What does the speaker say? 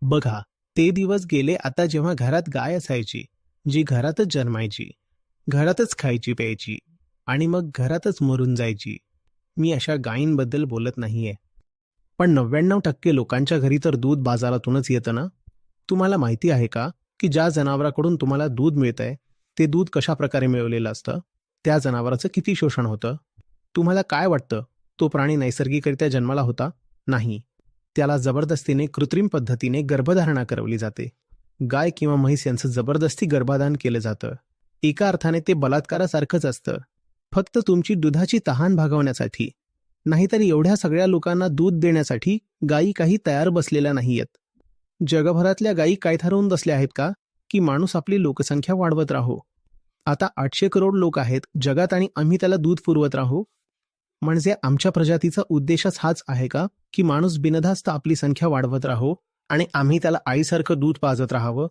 बघा, ते दिवस गेले आता जेव्हा घरात गाय असायची, जी घरातच जन्मायची, घरातच खायची प्यायची आणि मग घरातच मरून जायची. मी अशा गायींबद्दल बोलत नाहीये. पण 99% लोकांच्या घरी तर दूध बाजारातूनच येतं ना. तुम्हाला माहिती आहे का की ज्या जनावराकडून तुम्हाला दूध मिळतंय ते दूध कशा प्रकारे मिळवलेलं असतं, त्या जनावराचं किती शोषण होतं? तुम्हाला काय वाटतं, तो प्राणी नैसर्गिकरित्या जन्माला होता? नाही. त्याला जबरदस्तीने कृत्रिम पद्धतीने गर्भधारणा करवली जाते. गाय किंवा म्हैस यांचं जबरदस्ती गर्भाधान केलं जातं. एका अर्थाने ते बलात्कारासारखंच असतं, फक्त तुमची दुधाची तहान भागवण्यासाठी. नाहीतर एवढ्या सगळ्या लोकांना दूध देण्यासाठी गायी काही तयार बसलेल्या नाहीयेत. जगभरातल्या गायी काय ठरवून बसल्या आहेत का की माणूस आपली लोकसंख्या वाढवत राहो? आता 800 करोड लोक आहेत जगात आणि आम्ही त्याला दूध पुरवत राहू. म्हणजे आमच्या प्रजातीचा उद्देशच हाच आहे का की माणूस बिनधास्त आपली संख्या वाढवत राहो आणि आम्ही त्याला आईसारखं दूध पाजत राहावं?